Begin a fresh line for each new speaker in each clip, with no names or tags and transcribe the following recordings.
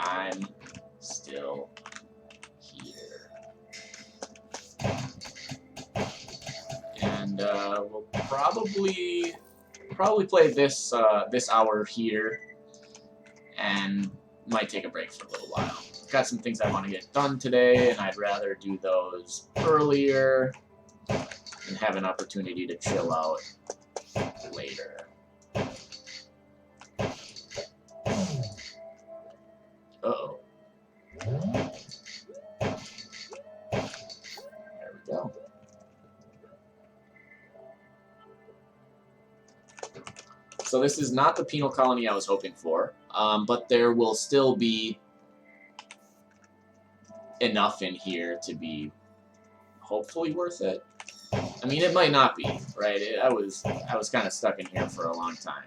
I'm still here. And we'll probably play this this hour here, and might take a break for a little while. Got some things I want to get done today, and I'd rather do those earlier and have an opportunity to chill out later. Uh-oh. There we go. So this is not the penal colony I was hoping for, but there will still be enough in here to be hopefully worth it. I mean, it might not be, right? I was kind of stuck in here for a long time.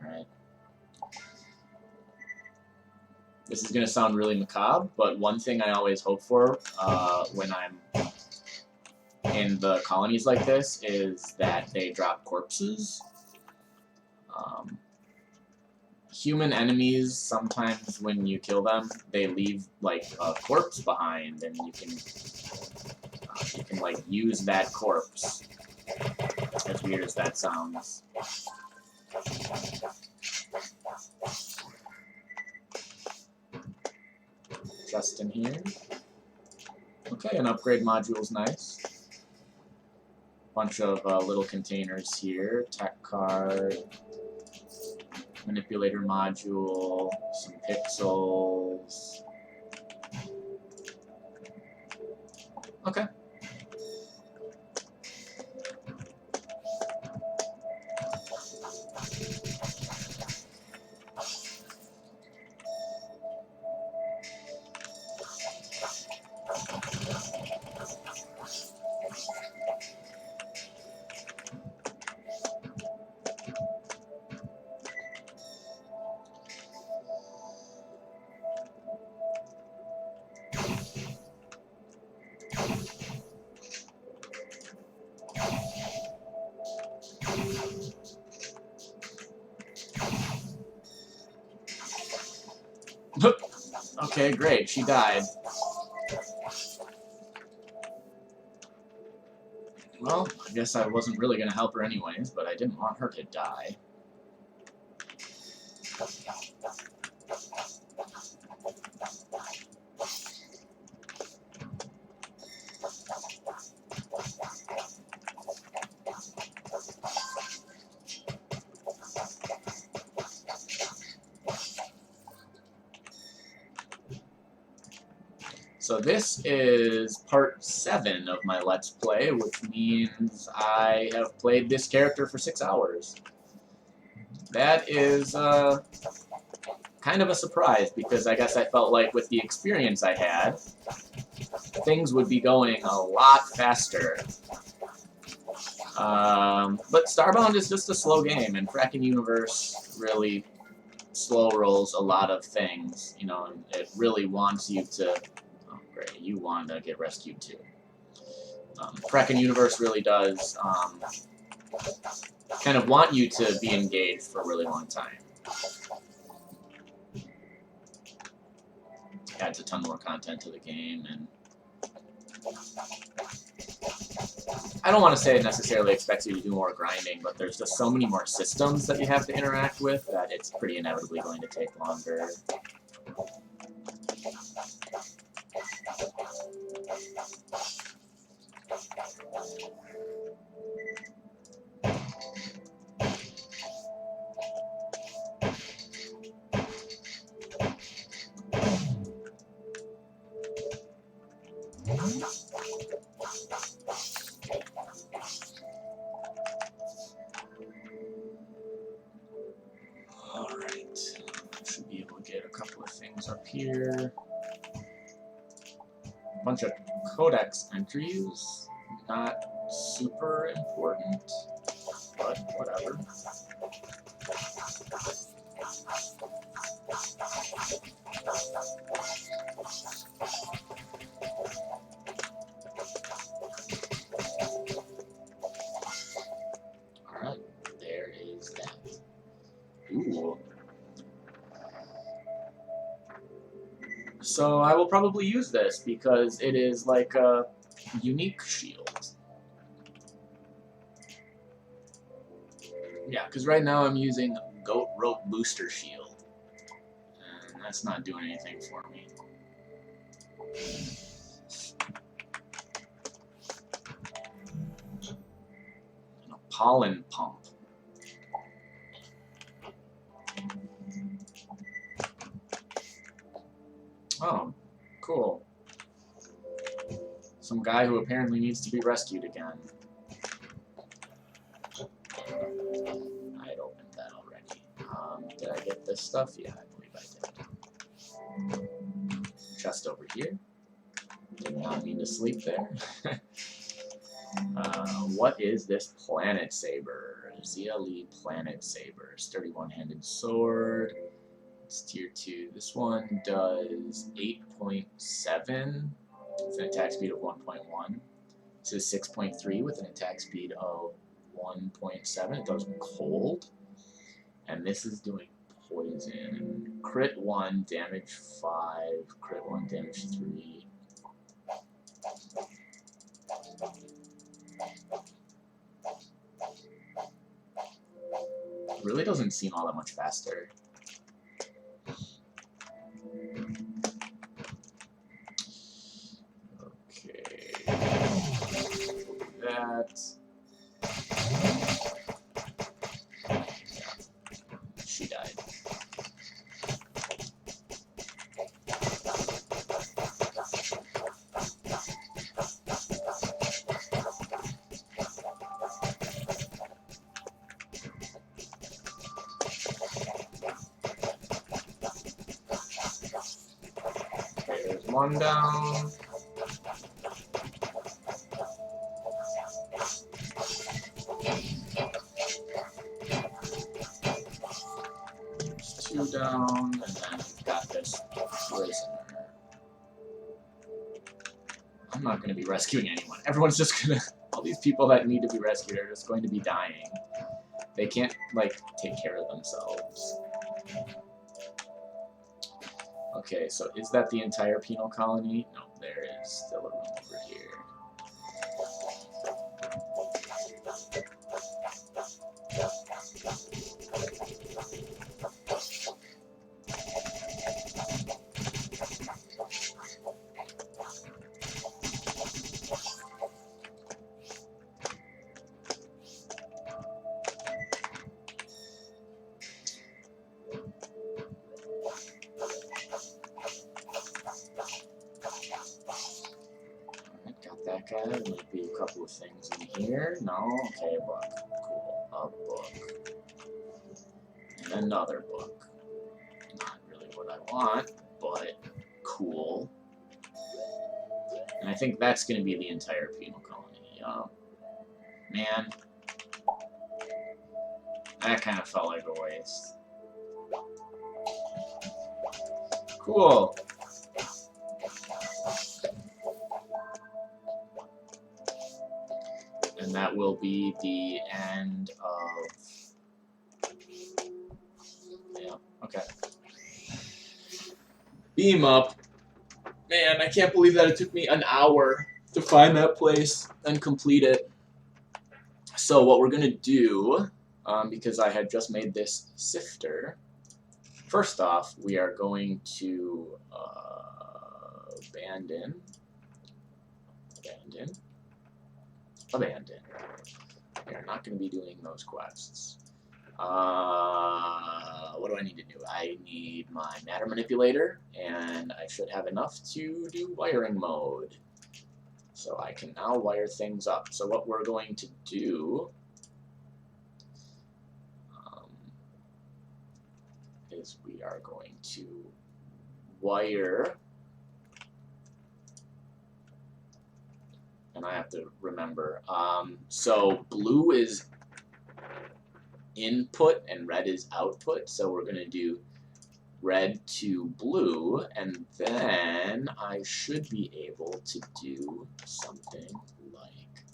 Alright. This is going to sound really macabre, but one thing I always hope for when I'm in the colonies like this is that they drop corpses. Human enemies, sometimes when you kill them, they leave like a corpse behind, and you can like use that corpse. As weird as that sounds. Just in here. Okay, an upgrade module's nice. Bunch of little containers here. Tech card. Manipulator module. Some pixels. Okay. Okay, great. She died. Well, I guess I wasn't really going to help her anyways, but I didn't want her to die. So this is part 7 of my Let's Play, which means I have played this character for 6 hours. That is kind of a surprise, because I guess I felt like with the experience I had, things would be going a lot faster. But Starbound is just a slow game, and Frackin Universe really slow rolls a lot of things. You know, it really wants you to... Great, you want to get rescued too. Frackin Universe really does kind of want you to be engaged for a really long time. Adds a ton more content to the game, and I don't want to say it necessarily expects you to do more grinding, but there's just so many more systems that you have to interact with that it's pretty inevitably going to take longer. Alright, should be able to get a couple of things up here. A bunch of codex entries, not super important, but whatever. Ooh. So I will probably use this because it is like a unique shield. Yeah, because right now I'm using Goat Rope Booster Shield. And that's not doing anything for me. And a Pollen Pump. Oh, cool. Some guy who apparently needs to be rescued again. I had opened that already. Did I get this stuff? Yeah, I believe I did. Chest over here. Did not mean to sleep there. What is this Planet Saber? ZLE Planet Saber. Sturdy one-handed sword. It's tier 2. This one does 8.7 with an attack speed of 1.1. This is 6.3 with an attack speed of 1.7. It does cold. And this is doing poison. Crit 1, damage 5. Crit 1, damage 3. It really doesn't seem all that much faster. Okay. That. She died. Okay, there's one down. There's two down, and then we've got this prisoner. I'm not going to be rescuing anyone. Everyone's just going to... All these people that need to be rescued are just going to be dying. They can't, like, take care of themselves. Okay, so is that the entire penal colony? No, there is still a room over here. That guy. There might be a couple of things in here. No? Okay, a book. Cool. A book. And another book. Not really what I want, but cool. And I think that's going to be the entire penal colony. Man. That kind of felt like a waste. Cool. And that will be the end of... Yeah, okay. Beam up. Man, I can't believe that it took me an hour to find that place and complete it. So what we're going to do, because I had just made this sifter, first off, we are going to abandon. We are not going to be doing those quests. What do I need to do? I need my matter manipulator, and I should have enough to do wiring mode. So I can now wire things up. So what we're going to do is we are going to wire, and I have to remember, so blue is input and red is output, so we're going to do red to blue, and then I should be able to do something like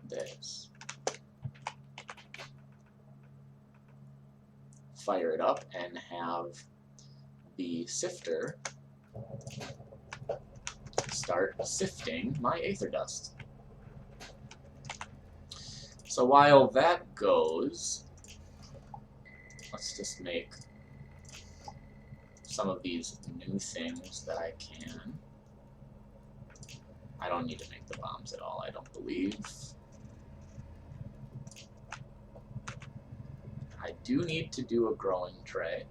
this. fire it up and have the sifter start sifting my Aether Dust. So while that goes, let's just make some of these new things that I can. I don't need to make the bombs at all, I don't believe. I do need to do a growing tray.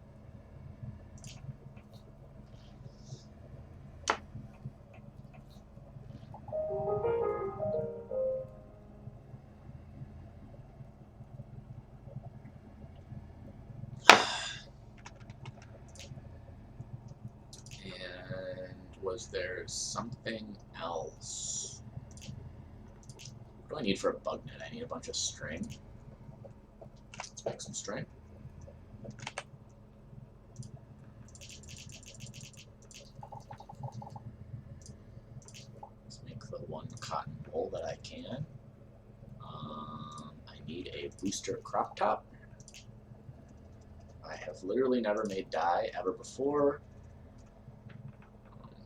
And was there something else? What do I need for a bug net? I need a bunch of string. Let's make some string. Let's make the one cotton wool that I can. I need a booster crop top. I have literally never made dye ever before.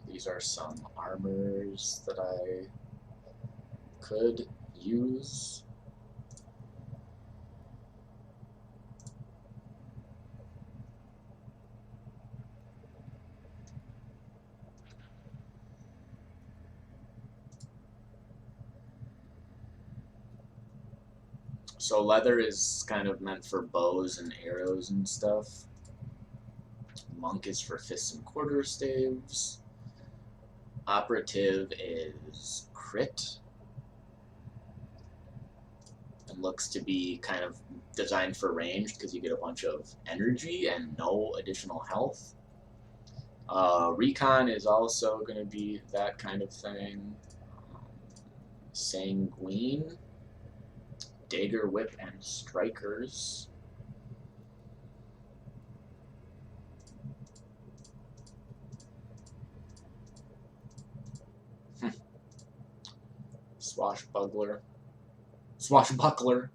These are some armors that I could use. So leather is kind of meant for bows and arrows and stuff. Monk is for fists and quarterstaves. Operative is crit. And looks to be kind of designed for ranged because you get a bunch of energy and no additional health. Recon is also going to be that kind of thing. Sanguine. Dagger, Whip, and Strikers. Swashbuckler.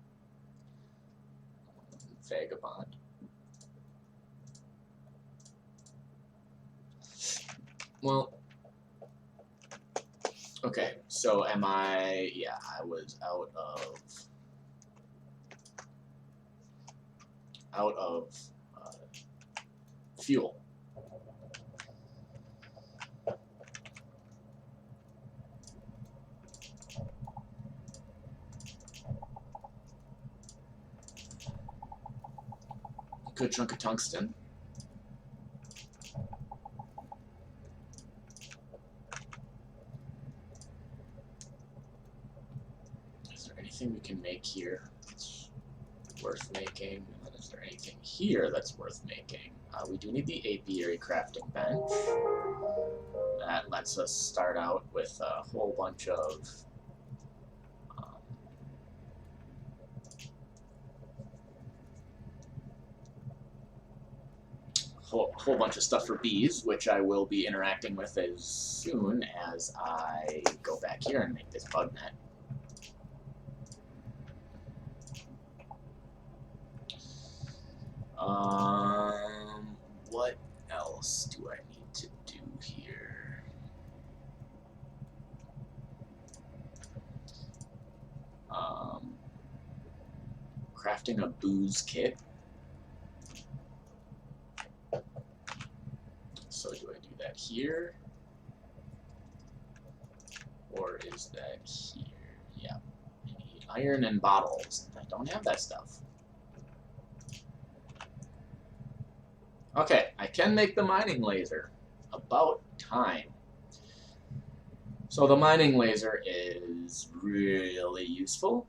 Vagabond. Well, okay, so am I, yeah, I was out of fuel. Good chunk of tungsten. Is there anything we can make here that's worth making? And is there anything here that's worth making? We do need the apiary crafting bench. That lets us start out with a whole bunch of whole bunch of stuff for bees, which I will be interacting with as soon as I go back here and make this bug net. What else do I need to do here? Crafting a booze kit. So do I do that here? Or is that here? Yeah. I need iron and bottles. I don't have that stuff. Okay, I can make the mining laser. About time. So the mining laser is really useful.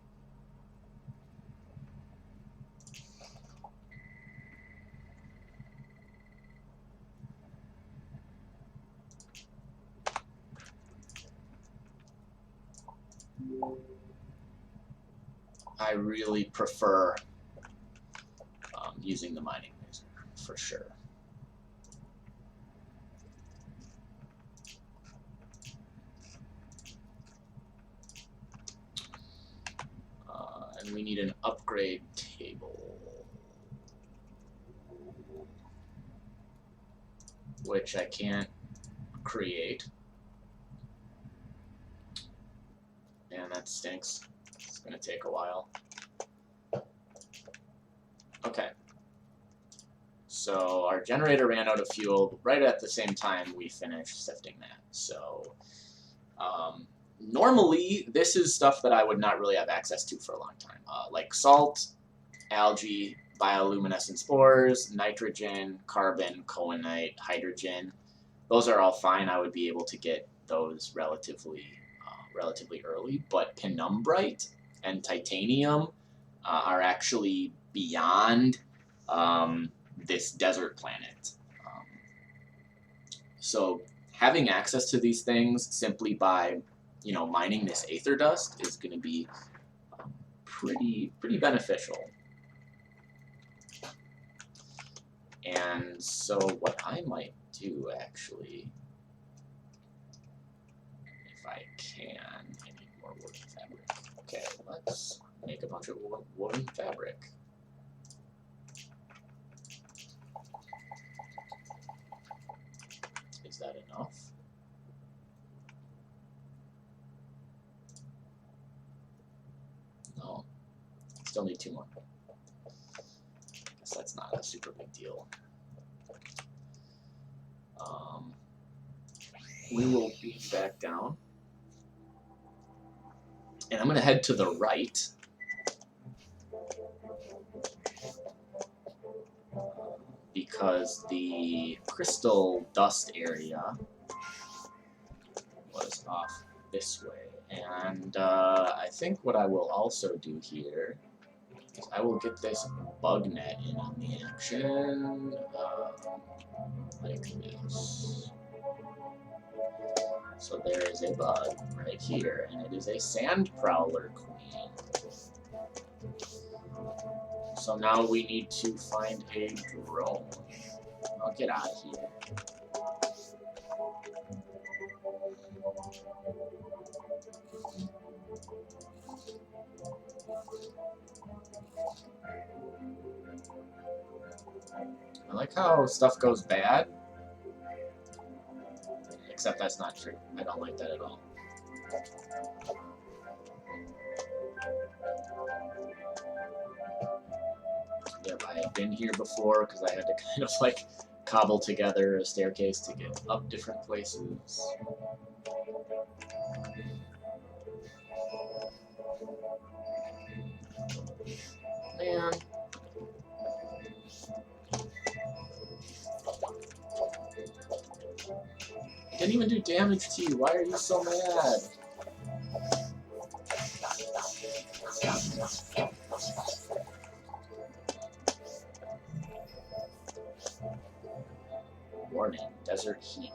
I really prefer using the mining laser, for sure. And we need an upgrade table. which I can't create. And that stinks. It's going to take a while. Okay. So our generator ran out of fuel right at the same time we finished sifting that. So normally this is stuff that I would not really have access to for a long time. Like salt, algae, bioluminescent spores, nitrogen, carbon, cohenite, hydrogen. Those are all fine. I would be able to get those relatively early. But penumbrite and titanium are actually beyond this desert planet. So having access to these things simply by, mining this Aether Dust is going to be pretty beneficial. And so what I might do, actually, if I can, I need more woven fabric. Okay, let's make a bunch of woven fabric. Is that enough? No. Still need 2 more. Guess that's not a super big deal. We will be back down. And I'm going to head to the right. Because the crystal dust area was off this way. And I think what I will also do here is I will get this bug net in on the action, like this. So there is a bug right here, and it is a sand prowler queen. So now we need to find a drone. I'll get out of here. I like how stuff goes bad. Except that's not true. I don't like that at all. Yep, I have been here before because I had to kind of like cobble together a staircase to get up different places. Man. I didn't even do damage to you. Why are you so mad? Warning, desert heat.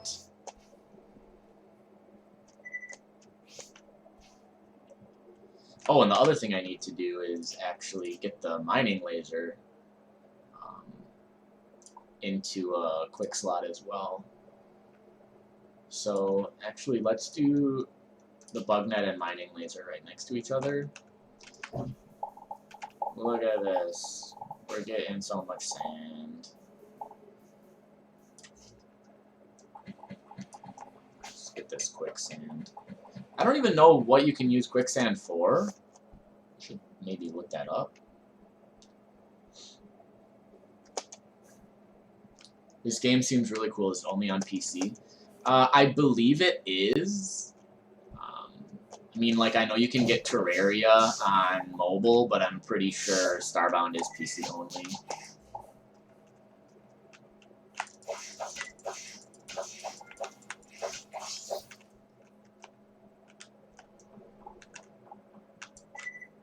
Oh, and the other thing I need to do is actually get the mining laser into a quick slot as well. So actually, let's do the bug net and mining laser right next to each other. Look at this. We're getting so much sand. Let's get this quicksand. I don't even know what you can use quicksand for. Should maybe look that up. This game seems really cool. It's only on PC. I believe it is. I mean, like, I know you can get Terraria on mobile, but I'm pretty sure Starbound is PC only.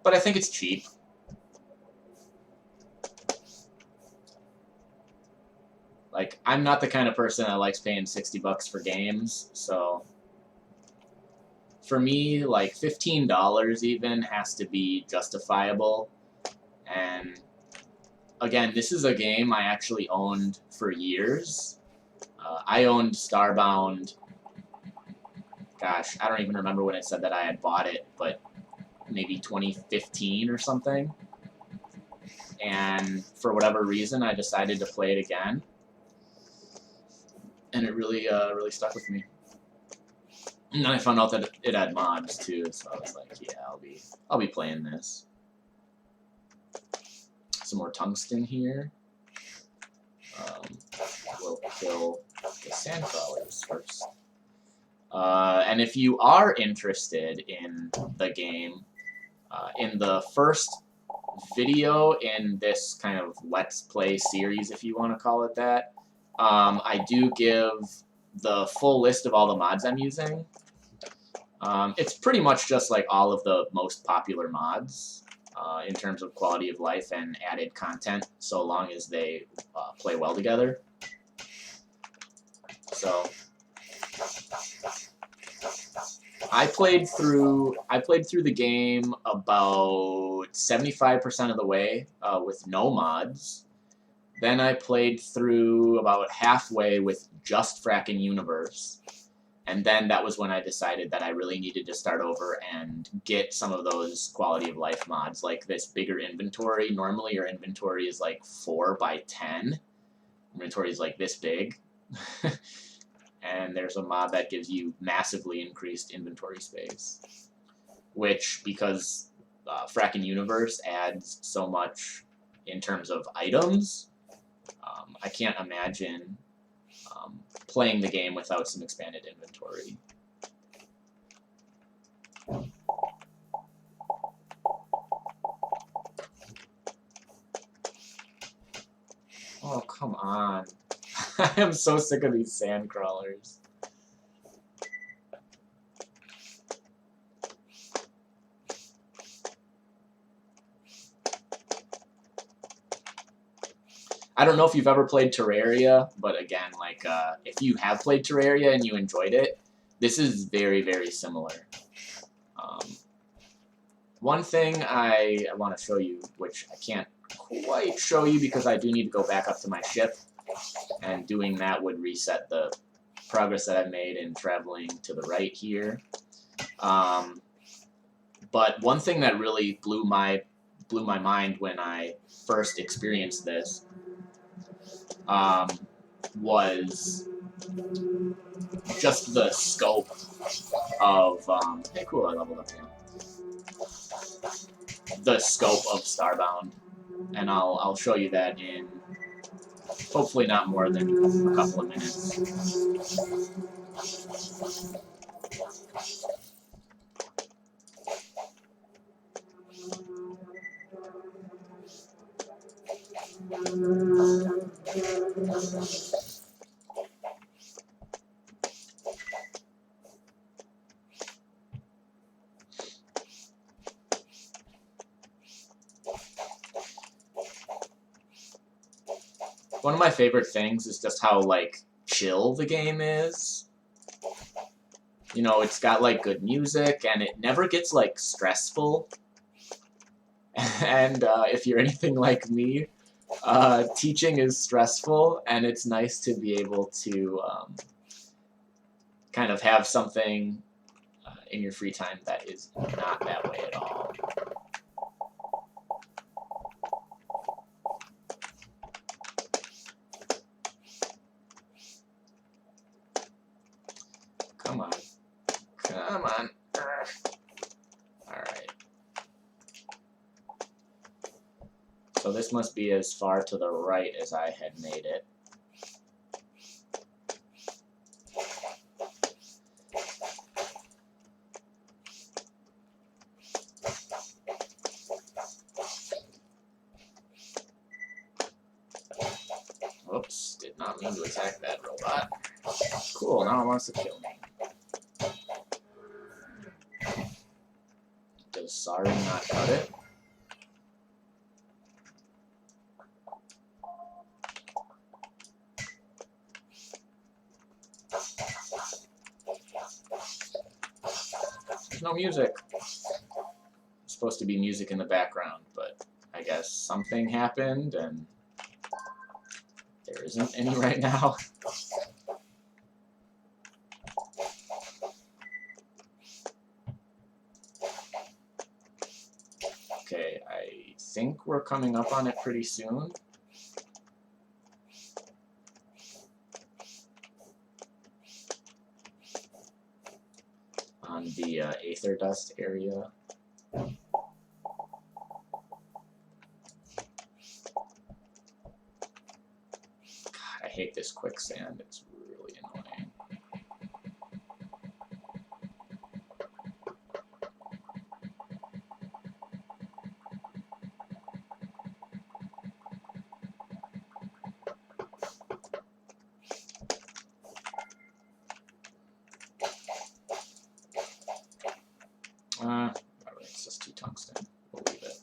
But I think it's cheap. Like, I'm not the kind of person that likes paying $60 for games, so for me, like, $15 even has to be justifiable. And again, this is a game I actually owned for years. I owned Starbound, gosh, I don't even remember when it said that I had bought it, but maybe 2015 or something. And for whatever reason, I decided to play it again. and it really really stuck with me. And then I found out that it had mods too, so I was like, yeah, I'll be playing this. Some more tungsten here. We'll kill the sand crawlers first. And if you are interested in the game, in the first video in this kind of Let's Play series, if you want to call it that, I do give the full list of all the mods I'm using. It's pretty much just like all of the most popular mods in terms of quality of life and added content, so long as they play well together. So I played through the game about 75% of the way with no mods. Then I played through about halfway with just Frackin Universe. And then that was when I decided that I really needed to start over and get some of those quality of life mods, like this bigger inventory. Normally your inventory is like 4 by 10. Inventory is like this big. And there's a mod that gives you massively increased inventory space. Which, because Frackin Universe adds so much in terms of items, I can't imagine playing the game without some expanded inventory. Oh, come on. I am so sick of these sand crawlers. I don't know if you've ever played Terraria, but again, like, if you have played Terraria and you enjoyed it, this is very, very similar. One thing I want to show you, which I can't quite show you because I do need to go back up to my ship, and doing that would reset the progress that I've made in traveling to the right here. But one thing that really blew my mind when I first experienced this was just the scope of hey, cool! I leveled up again. The scope of Starbound, and I'll show you that in hopefully not more than a couple of minutes. One of my favorite things is just how, like, chill the game is. You know, it's got, like, good music, and it never gets, like, stressful. And if you're anything like me, teaching is stressful, and it's nice to be able to kind of have something in your free time that is not that way at all. Come on. Come on. Alright. So this must be as far to the right as I had made it. Oops, did not mean to attack that robot. Cool, now it wants to kill me. Does sorry not cut it? There's no music. There's supposed to be music in the background, but I guess something happened and there isn't any right now. Okay, I think we're coming up on it pretty soon. on the Aether Dust area. God, I hate this quicksand. It's really annoying. Alright, it's just 2 tungsten. We'll leave it.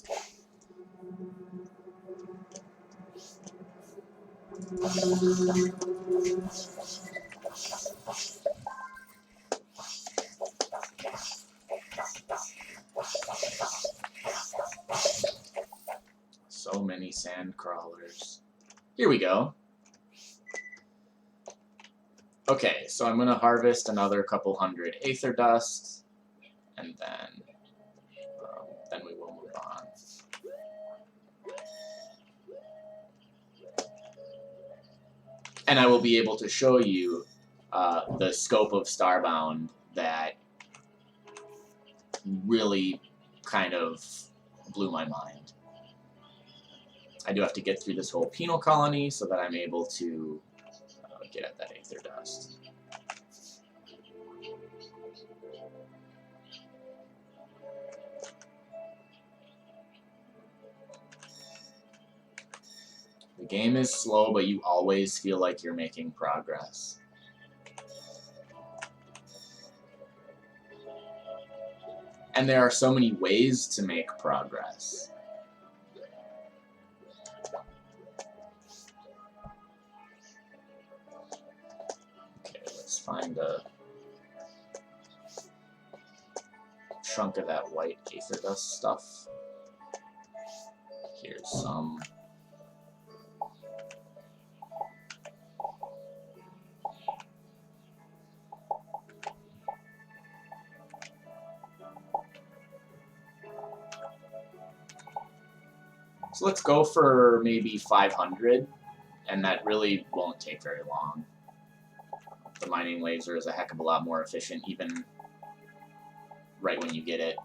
So many sand crawlers. Here we go. Okay, so I'm going to harvest another couple hundred Aether Dust, and then we will move on. And I will be able to show you the scope of Starbound that really kind of blew my mind. I do have to get through this whole penal colony so that I'm able to get at that Aether Dust. The game is slow, but you always feel like you're making progress. And there are so many ways to make progress. Okay, let's find a chunk of that white Aether Dust stuff. Here's some. So let's go for maybe 500, and that really won't take very long. The mining laser is a heck of a lot more efficient, even right when you get it.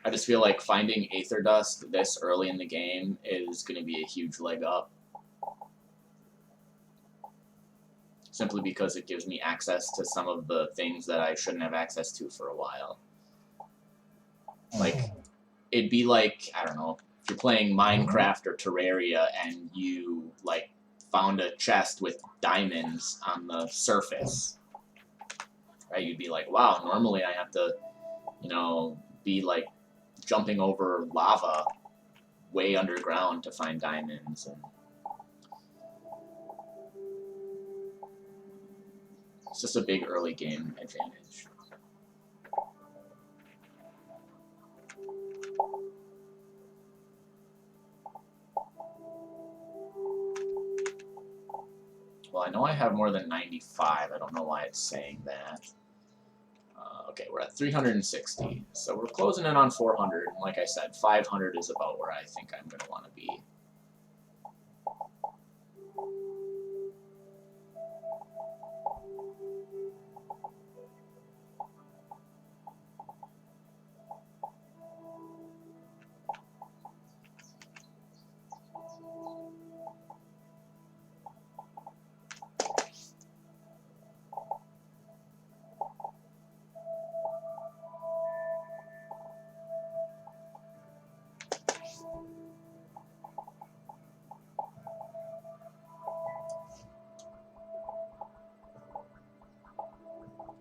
I just feel like finding Aether Dust this early in the game is going to be a huge leg up. Simply because it gives me access to some of the things that I shouldn't have access to for a while. Like, it'd be like, I don't know, if you're playing Minecraft or Terraria and you, like, found a chest with diamonds on the surface. Right? You'd be like, wow, normally I have to, you know, be, like, jumping over lava way underground to find diamonds. And it's just a big early game advantage. Well, I know I have more than 95. I don't know why it's saying that. Okay, we're at 360. So we're closing in on 400. And like I said, 500 is about where I think I'm going to want to be.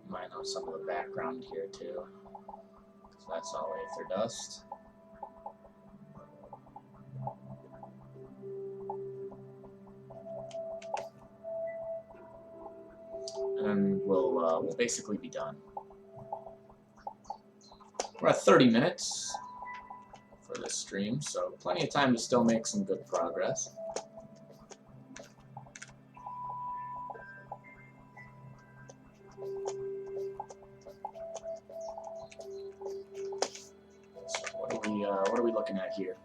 Mine on some of the background here too, because That's all Aether Dust. And we'll basically be done. We're at 30 minutes for this stream, so plenty of time to still make some good progress. So what are we looking at here?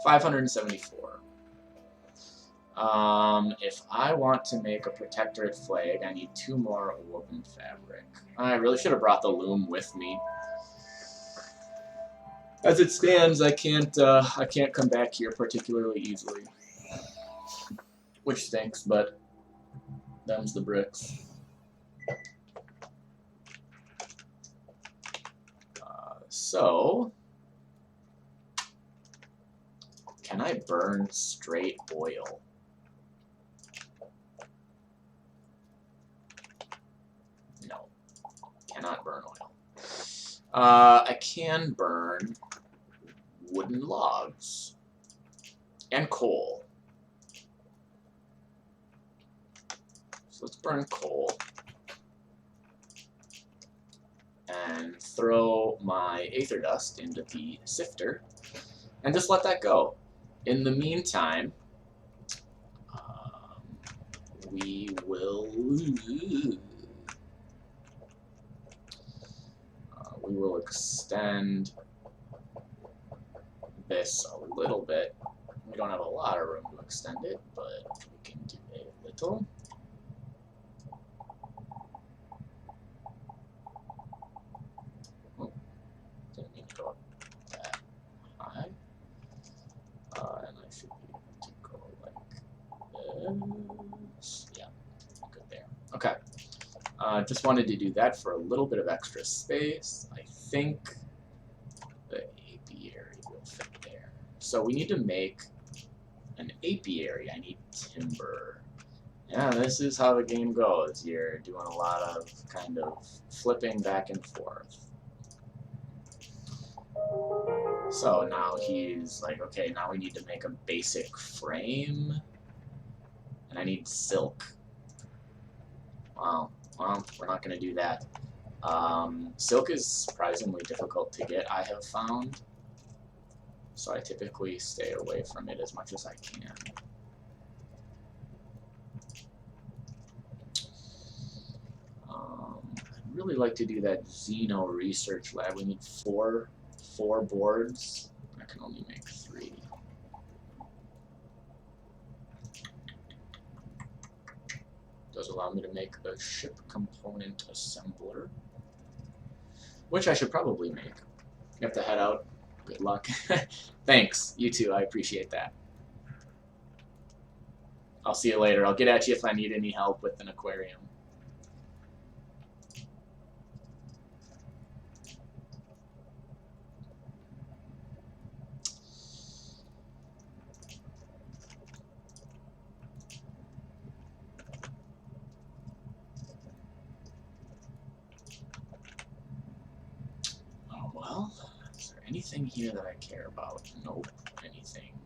574. If I want to make a protectorate flag, I need 2 more woven fabric. I really should have brought the loom with me. As it stands, I can't come back here particularly easily, which stinks, but them's the bricks. So, can I burn straight oil? No, cannot burn oil. I can burn wooden logs and coal. So let's burn coal and throw my Aether Dust into the sifter and just let that go. In the meantime, we will extend this a little bit. We don't have a lot of room to extend it, but we can do a little. Oh, didn't mean to go up that high. And I should be able to go like this. Yeah, good there. Okay. Just wanted to do that for a little bit of extra space. I think the apiary will fit there. So we need to make an apiary. I need timber. Yeah, this is how the game goes. You're doing a lot of kind of flipping back and forth. So now he's like, okay, now we need to make a basic frame. And I need silk. Wow. Well, we're not going to do that. Silk is surprisingly difficult to get, I have found. So I typically stay away from it as much as I can. I'd really like to do that Xeno research lab. We need four boards. I can only make 3. Does allow me to make the ship component assembler, which I should probably make. You have to head out. Good luck. Thanks. You too. I appreciate that. I'll see you later. I'll get at you if I need any help with an aquarium. Oh, well, is there anything here that I care about? Nope. Anything?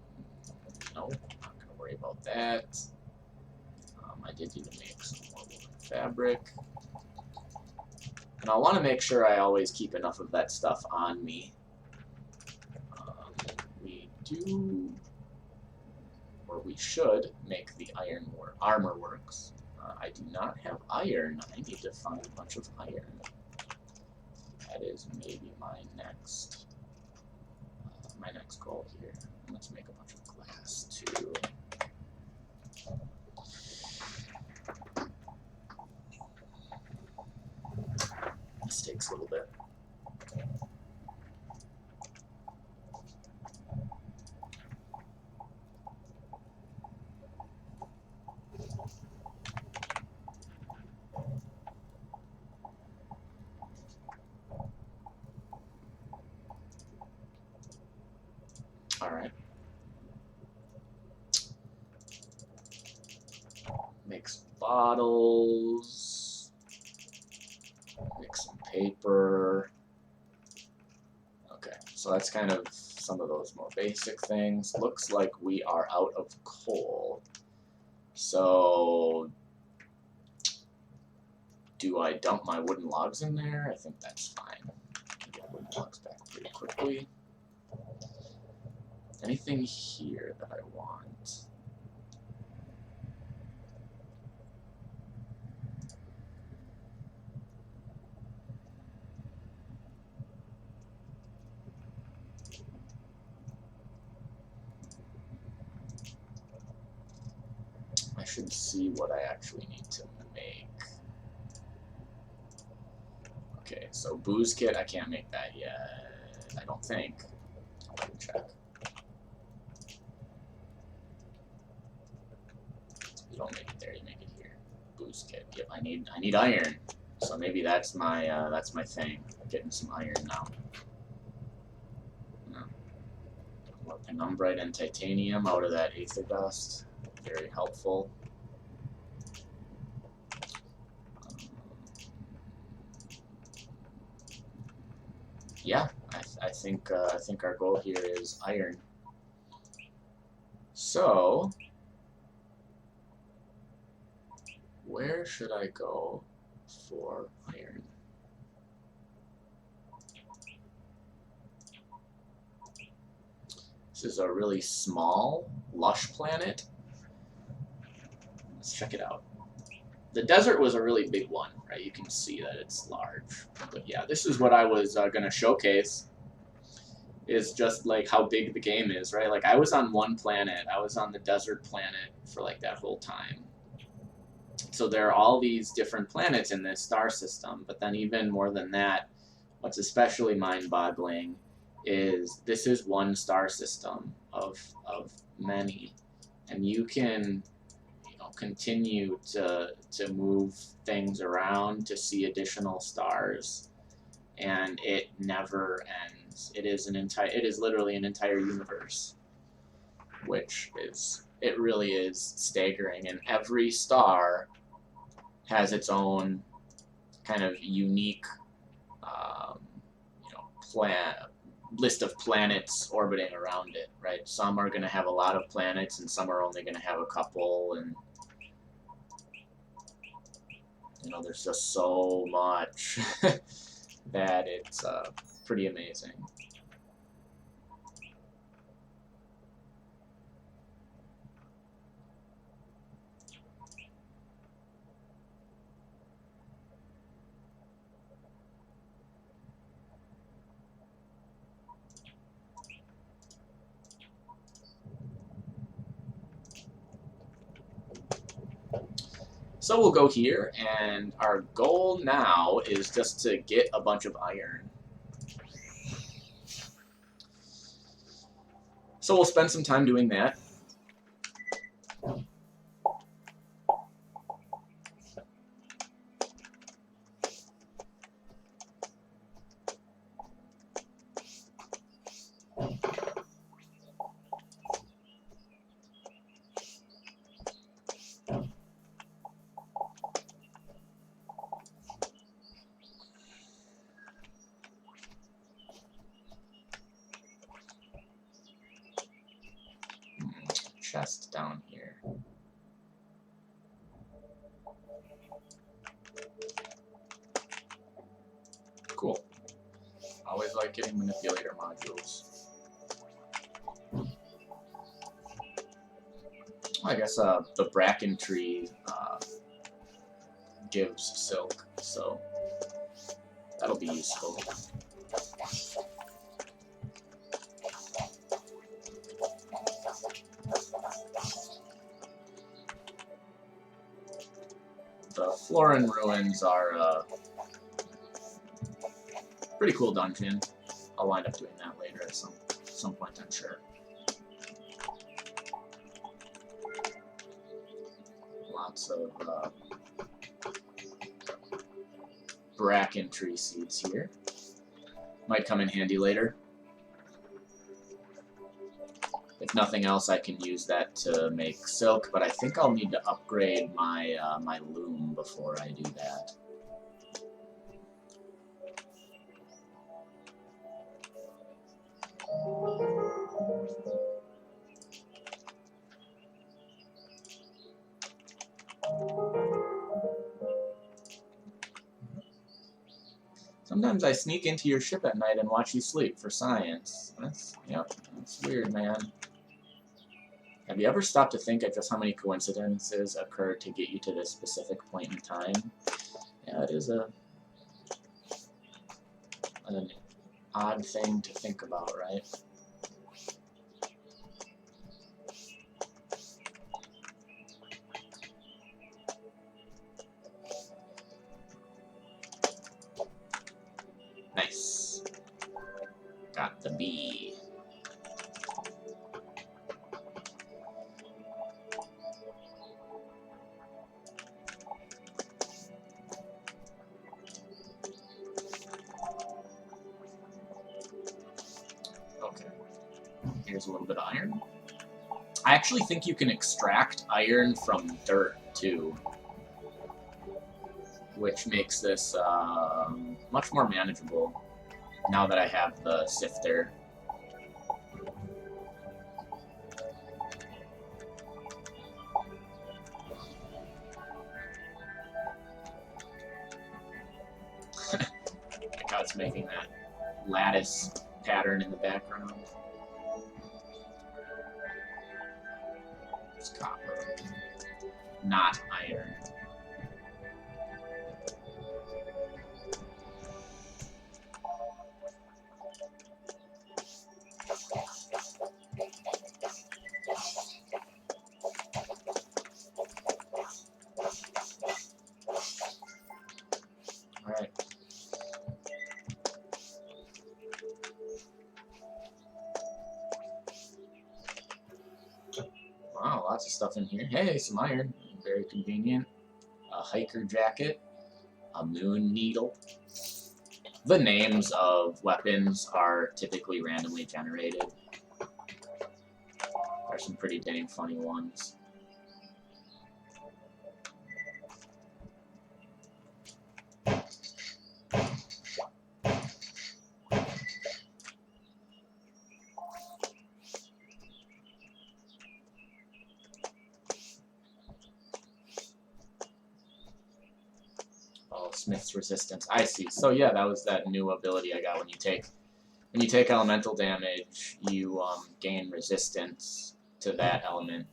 Nope. Not going to worry about that. I did need to make some more woven fabric. And I want to make sure I always keep enough of that stuff on me. We do, or we should, make the armor works. I do not have iron. I need to find a bunch of iron. That is maybe my next goal here. Let's make a bunch of glass too. This takes a little bit. All right. Mix bottles. Mix some paper. So that's kind of some of those more basic things. Looks like we are out of coal. So do I dump my wooden logs in there? I think that's fine. Get wooden logs back pretty quickly. Anything here that I want? I should see what I actually need to make. Okay, so booze kit, I can't make that yet. I don't think. I'll double check. You don't make it there, you make it here. Booze kit. Yep, I need iron. So maybe that's my thing. Getting some iron now. Penumbrite and titanium out of that Aether Dust. Very helpful. Yeah, I think our goal here is iron. So where should I go for iron? This is a really small, lush planet. Let's check it out. The desert was a really big one, right? You can see that it's large. But yeah, this is what I was going to showcase, is just like how big the game is, right? Like I was on one planet. I was on the desert planet for like that whole time. So there are all these different planets in this star system, but then even more than that, what's especially mind-boggling is this is one star system of many, and you can continue to move things around to see additional stars, and it never ends. It is literally an entire universe, which is, it really is staggering, and every star has its own kind of unique list of planets orbiting around it, right? Some are going to have a lot of planets, and some are only going to have a couple, and there's just so much that it's pretty amazing. So we'll go here, and our goal now is just to get a bunch of iron. So we'll spend some time doing that. Chest down here. Cool. Always like getting manipulator modules. I guess the bracken tree gives silk, so that'll be useful. The Florin Ruins are a pretty cool dungeon. I'll wind up doing that later at some point, I'm sure. Lots of bracken tree seeds here. Might come in handy later. If nothing else, I can use that to make silk, but I think I'll need to upgrade my my loom before I do that. Sometimes I sneak into your ship at night and watch you sleep for science. Yep, that's weird, man. Have you ever stopped to think of just how many coincidences occur to get you to this specific point in time? Yeah, it is an odd thing to think about, right? Nice. Got the B. Okay. Here's a little bit of iron. I actually think you can extract iron from dirt, too. Which makes this much more manageable now that I have the sifter. Like how it's making that lattice pattern in the background. It's copper, not iron. Alright. Wow, lots of stuff in here. Hey, some iron. Very convenient. A hiker jacket. A moon needle. The names of weapons are typically randomly generated. There's some pretty dang funny ones. Oh, Smith's Resistance. I see. So yeah, that was that new ability I got when you take elemental damage, you gain resistance to that element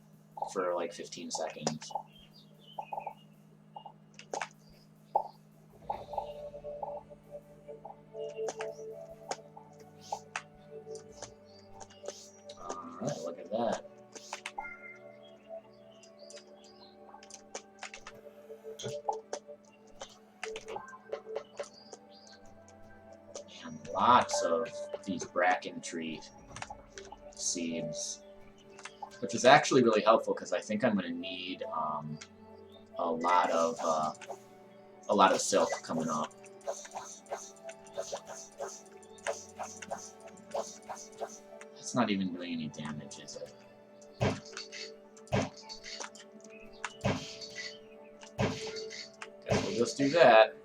for like 15 seconds. Alright, look at that. And lots of these bracken tree seeds, which is actually really helpful because I think I'm going to need a lot of silk coming up. It's not even doing any damage, is it? Guess we'll just do that.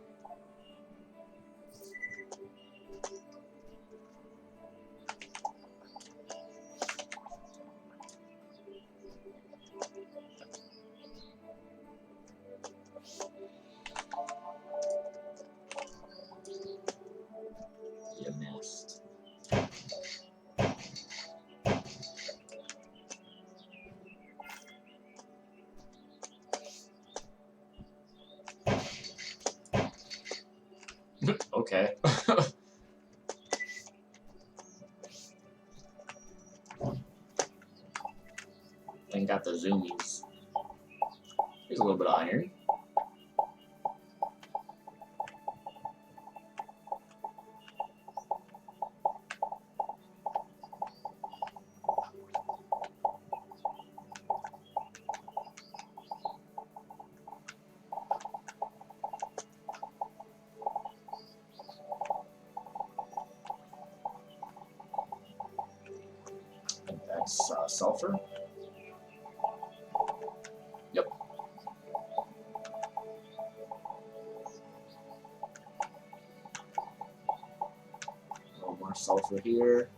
You missed. Okay. And got the zoomies. Here's a little bit of iron. That's sulfur. Yep. A little more sulfur here.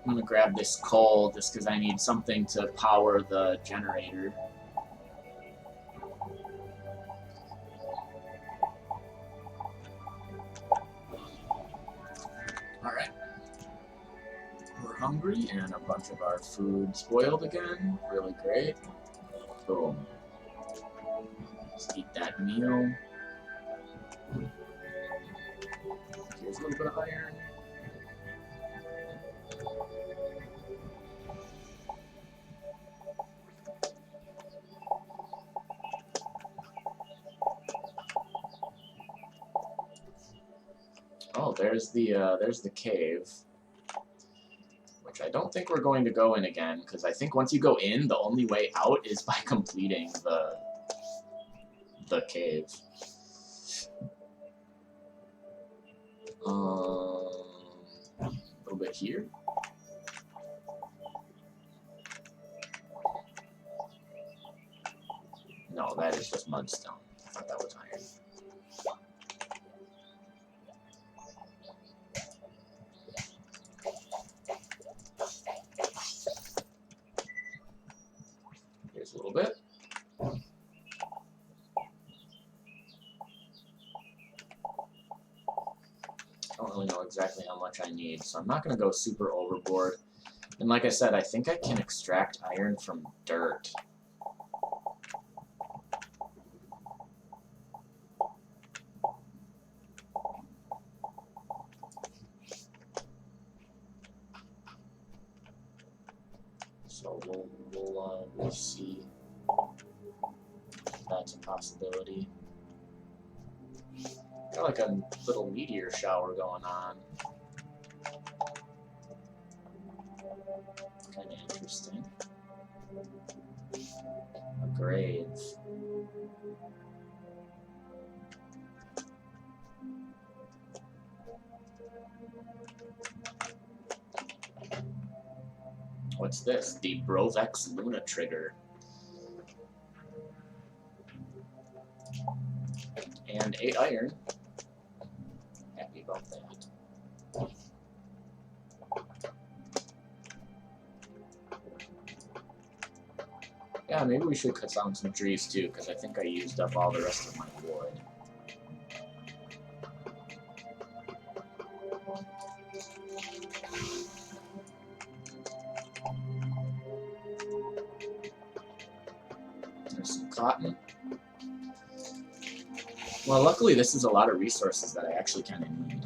I'm gonna grab this coal just because I need something to power the generator. Alright. We're hungry, and a bunch of our food spoiled again. Really great. Boom. Let's eat that meal. Here's a little bit of iron. Oh, there's the cave, which I don't think we're going to go in again, because I think once you go in, the only way out is by completing the cave. A little bit here. No, that is just mudstone. I thought that was iron. Here's a little bit. I don't really know exactly how much I need, so I'm not going to go super overboard. And like I said, I think I can extract iron from dirt. So we'll see if that's a possibility. Got like a little meteor shower going on. Kind of interesting. A grave. What's this? The Brovex Luna trigger. And 8 iron. Happy about that. Yeah, maybe we should cut down some trees too, because I think I used up all the rest of my wood. There's some cotton. Well, luckily this is a lot of resources that I actually kind of need.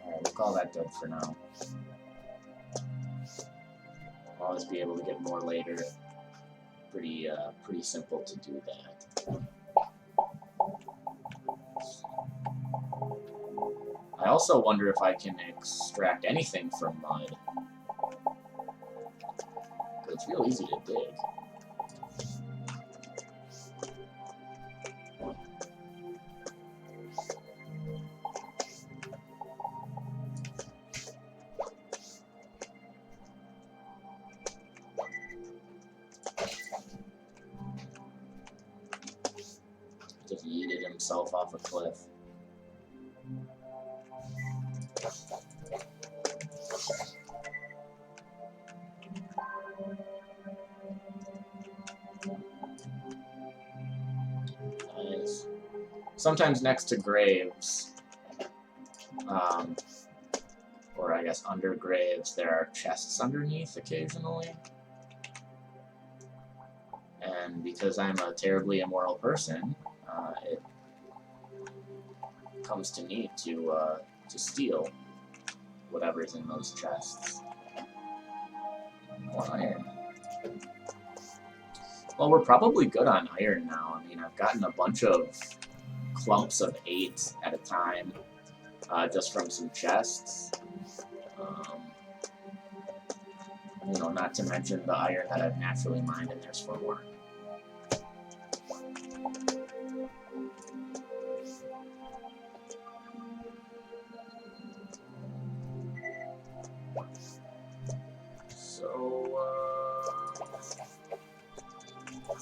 Alright, we'll call that dead for now. I'll always be able to get more later. Pretty simple to do that. I also wonder if I can extract anything from mud. It's real easy to dig. Just yeeted himself off a cliff. Nice. Sometimes next to graves, or I guess under graves, there are chests underneath occasionally. And because I'm a terribly immoral person, it comes to me to steal whatever's in those chests. More iron. Well, we're probably good on iron now. I mean, I've gotten a bunch of clumps of 8 at a time, just from some chests. You know, not to mention the iron that I've naturally mined, and there's 4 more.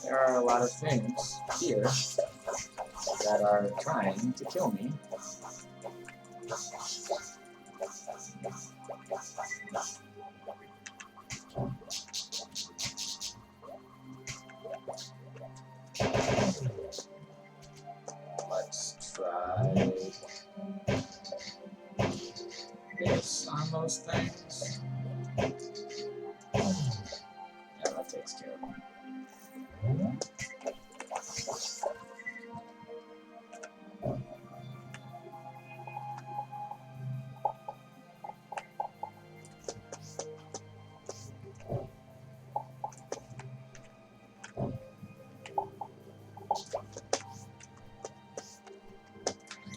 there are a lot of things here that are trying to kill me. Let's try this on those things. Yeah, that takes care of them.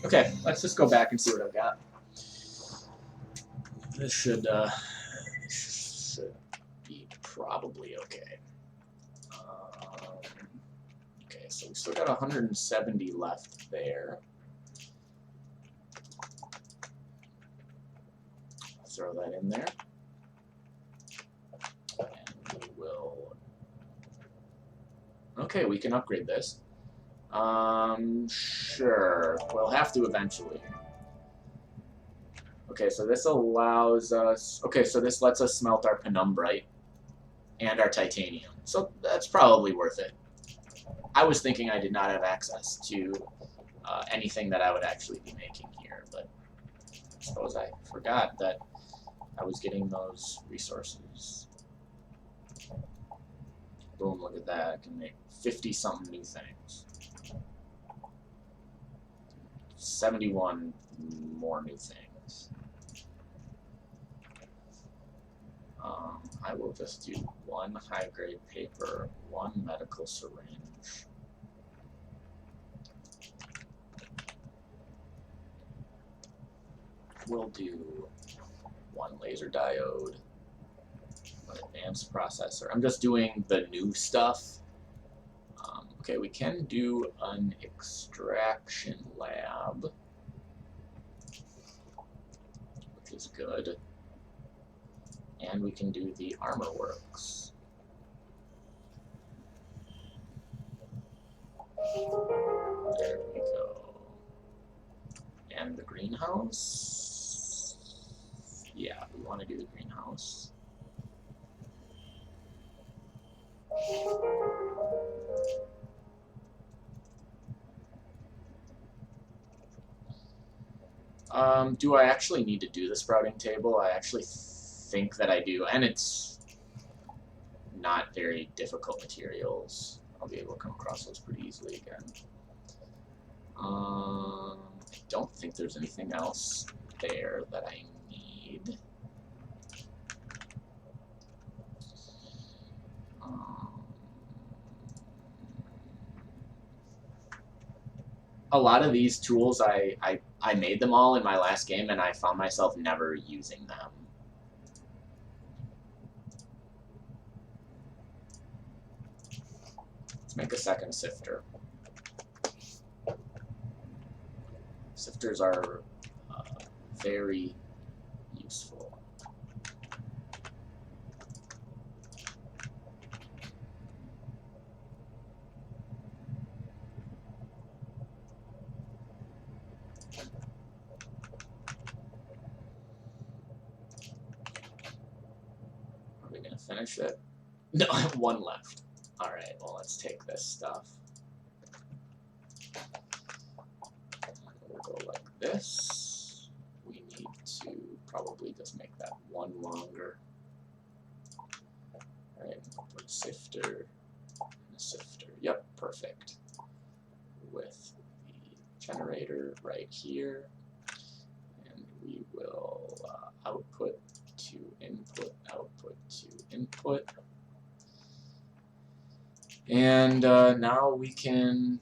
Okay, let's just go back and see what I've got. This should be probably okay. Okay, so we still got 170 left there. Throw that in there. And we will... Okay, we can upgrade this. Sure. We'll have to eventually. Okay, so this allows us... Okay, so this lets us smelt our penumbrite and our titanium. So that's probably worth it. I was thinking I did not have access to anything that I would actually be making here, but I suppose I forgot that I was getting those resources. Boom, look at that. I can make 50-something new things. 71 more new things. I will just do 1 high-grade paper, 1 medical syringe. We'll do 1 laser diode, 1 advanced processor. I'm just doing the new stuff. Okay, we can do an extraction lab, which is good. And we can do the armor works. There we go. And the greenhouse. Yeah, we want to do the greenhouse. Do I actually need to do the sprouting table? I actually think that I do, and it's not very difficult materials. I'll be able to come across those pretty easily again. I don't think there's anything else there that I need. A lot of these tools, I made them all in my last game, and I found myself never using them. Let's make a second sifter. Sifters are very useful. Are we going to finish it? No, 1 left. Alright, well, let's take this stuff. We'll go like this. We need to probably just make that 1 longer. Alright, we'll put a sifter and a sifter. Yep, perfect. With the generator right here. And we will output to input, output to input. And now we can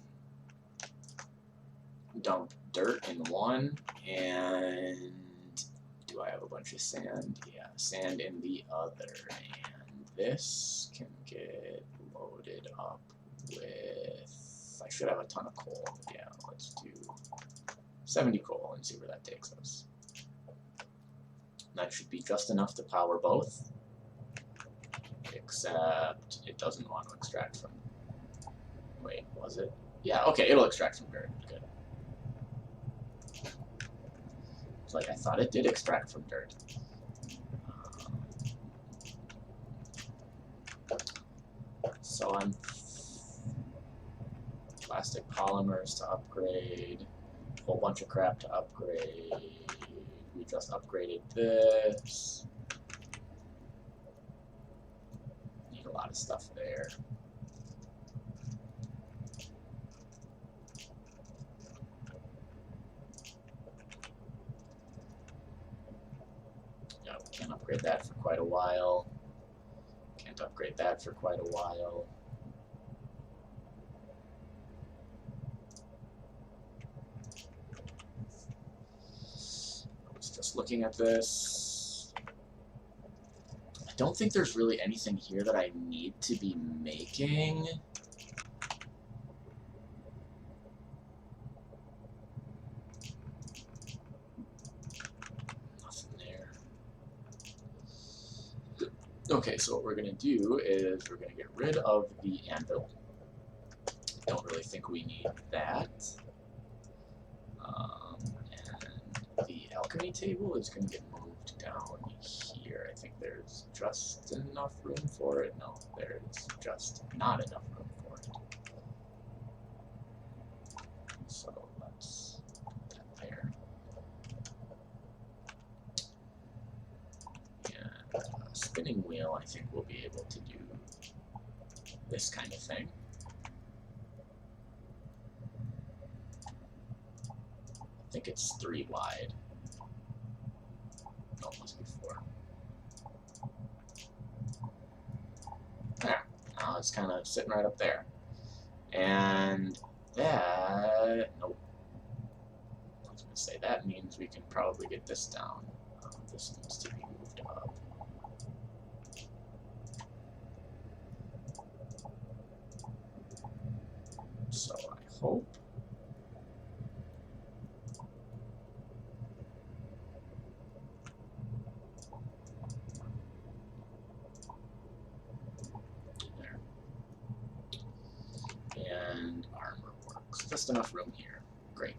dump dirt in 1, and do I have a bunch of sand? Yeah, sand in the other, and this can get loaded up with, I should have a ton of coal. Yeah, let's do 70 coal and see where that takes us. That should be just enough to power both, except it doesn't want to extract from Wait, was it? Yeah, okay, it'll extract from dirt. Good. It's like I thought it did extract from dirt. So I'm plastic polymers to upgrade, a whole bunch of crap to upgrade. We just upgraded this. Need a lot of stuff there. Yeah, we can't upgrade that for quite a while. Can't upgrade that for quite a while. I was just looking at this. I don't think there's really anything here that I need to be making. Nothing there. Okay, so what we're going to do is we're going to get rid of the anvil. Don't really think we need that. And the alchemy table is going to get moved down here. I think there's just enough room for it. No, there's just not enough room for it. So let's put that there. And a spinning wheel, I think we'll be able to do this kind of thing. I think it's 3 wide. No, it must be 4. There. Now it's kind of sitting right up there. And that... Nope. I was going to say that means we can probably get this down. This needs to be moved up. So I hope... And armor works. Just enough room here. Great.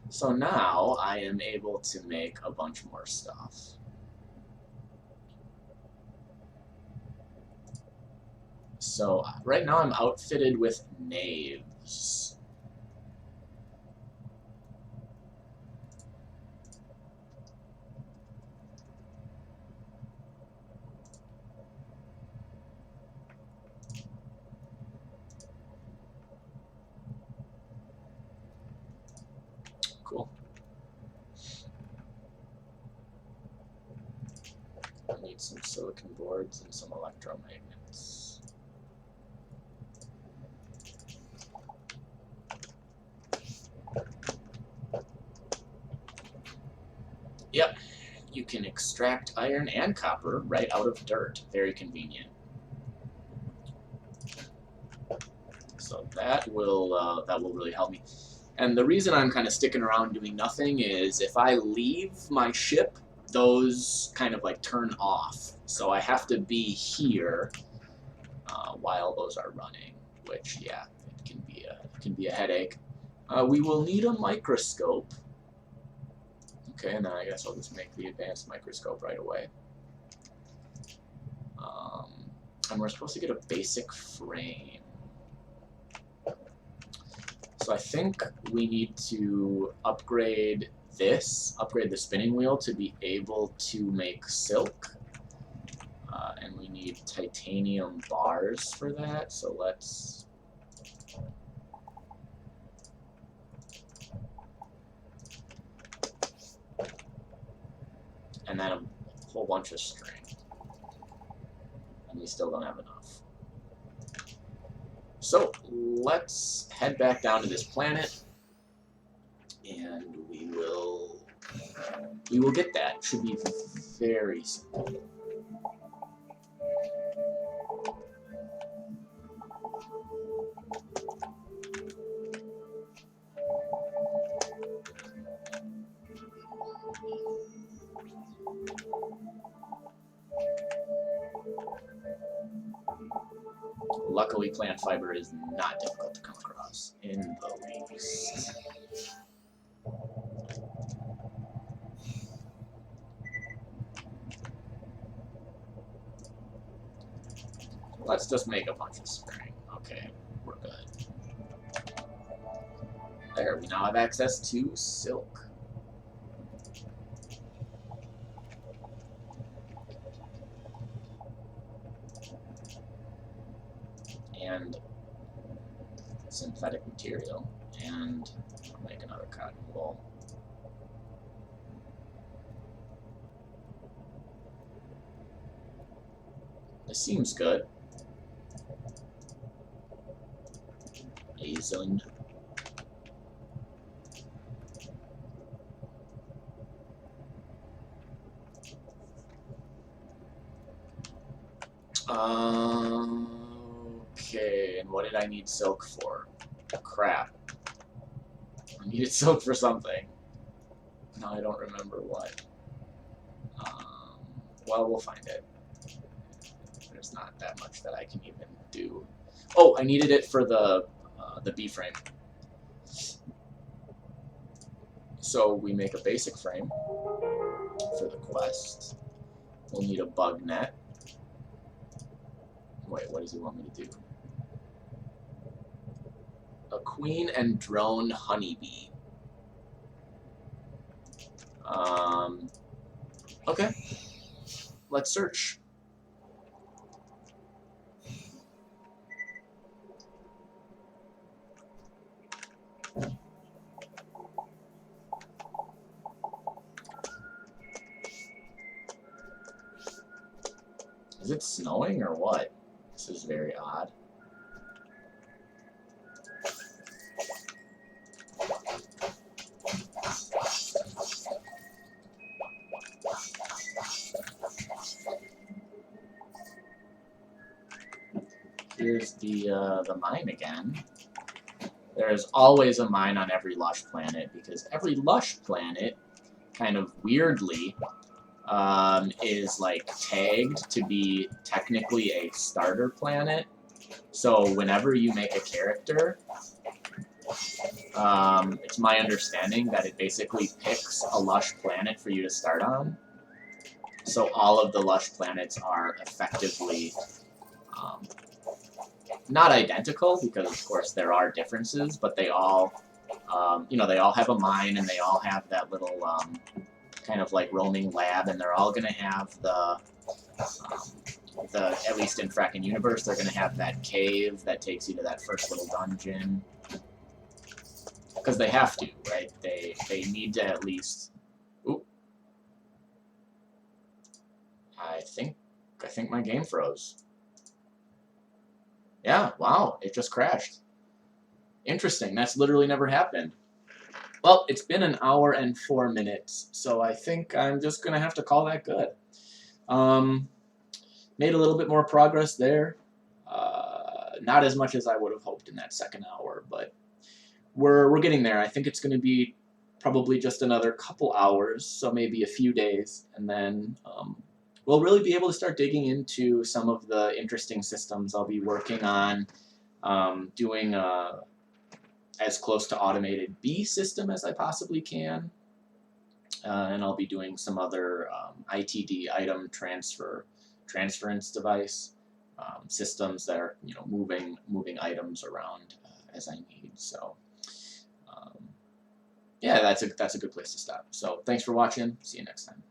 So now I am able to make a bunch more stuff. So right now I'm outfitted with knaves. Cool. I need some silicon boards and some electromagnets. Yep, you can extract iron and copper right out of dirt. Very convenient. So that will really help me. And the reason I'm kind of sticking around doing nothing is if I leave my ship, those kind of like turn off. So I have to be here while those are running, which, yeah, it can be a headache. We will need a microscope. Okay, and then I guess I'll just make the advanced microscope right away. And we're supposed to get a basic frame. So I think we need to upgrade the spinning wheel to be able to make silk. And we need titanium bars for that, so let's... And then a whole bunch of string. And we still don't have enough. So let's head back down to this planet, and we will get that. It should be very simple. luckily plant fiber is not difficult to come across in the least. Let's just make a bunch of string. Okay, we're good. There, we now have access to silk. And synthetic material. And I'll make another cotton wool. This seems good. Azund. Okay, and what did I need silk for? Crap. I needed silk for something. Now I don't remember what. Well, we'll find it. There's not that much that I can even do. Oh, I needed it for the B-frame. So we make a basic frame for the quest. We'll need a bug net. Wait, what does he want me to do? A queen and drone honeybee. Okay. Let's search. Is it snowing or what? This is very odd. Here's the mine again. There's always a mine on every lush planet because every lush planet, kind of weirdly, is like tagged to be technically a starter planet. So whenever you make a character, it's my understanding that it basically picks a lush planet for you to start on. So all of the lush planets are effectively not identical, because of course there are differences, but they all, you know, they all have a mine and they all have that little kind of like roaming lab, and they're all going to have the at least in Frackin universe, they're going to have that cave that takes you to that first little dungeon, because they have to, right? They need to at least. Oop. I think my game froze. Yeah, wow, it just crashed. Interesting, that's literally never happened. Well, it's been an hour and 4 minutes, so I think I'm just going to have to call that good. Made a little bit more progress there. Not as much as I would have hoped in that second hour, but we're getting there. I think it's going to be probably just another couple hours, so maybe a few days, and then we'll really be able to start digging into some of the interesting systems. I'll be working on doing as close to automated bee system as I possibly can, and I'll be doing some other ITD item transference device systems that are, you know, moving items around as I need. So yeah, that's a good place to stop. So thanks for watching. See you next time.